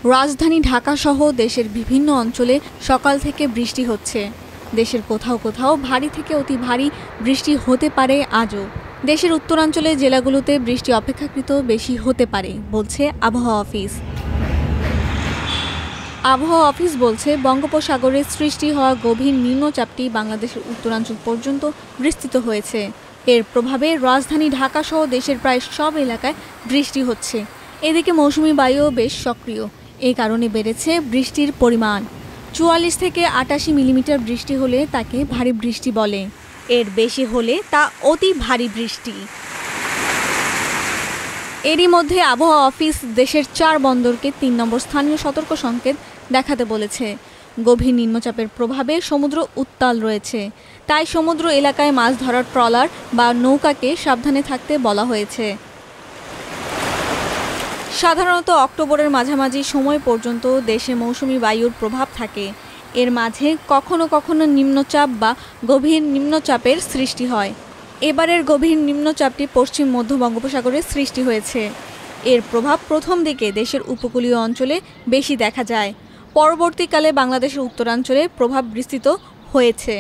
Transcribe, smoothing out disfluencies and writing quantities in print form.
রাজধানী ঢাকা সহ দেশের বিভিন্ন অঞ্চলে সকাল থেকে বৃষ্টি হচ্ছে। দেশের কোথাও কোথাও ভারী থেকে অতি ভারী বৃষ্টি হতে পারে আজও। দেশের উত্তরাঞ্চলের জেলাগুলোতে বৃষ্টি অপেক্ষাকৃত বেশি হতে পারে বলছে আবহাওয়া অফিস। আবহাওয়া অফিস বলছে, বঙ্গোপসাগরে সৃষ্টি হওয়া গভীর নিম্নচাপটি বাংলাদেশের উত্তরাঞ্চল পর্যন্ত বিস্তৃত হয়েছে। এর প্রভাবে রাজধানী ঢাকা সহ দেশের প্রায় সব এলাকায় বৃষ্টি হচ্ছে। এদিকে মৌসুমি বায়ুও বেশ সক্রিয়। এই কারণে বেড়েছে বৃষ্টির পরিমাণ। ৪৪ থেকে ৮৮ মিলিমিটার বৃষ্টি হলে তাকে ভারী বৃষ্টি বলে। এর বেশি হলে তা অতি ভারী বৃষ্টি। এরই মধ্যে আবহাওয়া অফিস দেশের ৪ বন্দরকে ৩ নম্বর স্থানীয় সতর্ক সংকেত দেখাতে বলেছে। গভীর নিম্নচাপের প্রভাবে সমুদ্র উত্তাল রয়েছে, তাই সমুদ্র এলাকায় মাছ ধরার ট্রলার বা নৌকাকে সাবধানে থাকতে বলা হয়েছে। সাধারণত অক্টোবরের মাঝামাঝি সময় পর্যন্ত দেশে মৌসুমি বায়ুর প্রভাব থাকে। এর মাঝে কখনো কখনো নিম্নচাপ বা গভীর নিম্নচাপের সৃষ্টি হয়। এবারের গভীর নিম্নচাপটি পশ্চিম মধ্য বঙ্গোপসাগরে সৃষ্টি হয়েছে। এর প্রভাব প্রথম দিকে দেশের উপকূলীয় অঞ্চলে বেশি দেখা যায়। পরবর্তীকালে বাংলাদেশের উত্তরাঞ্চলে প্রভাব বিস্তৃত হয়েছে।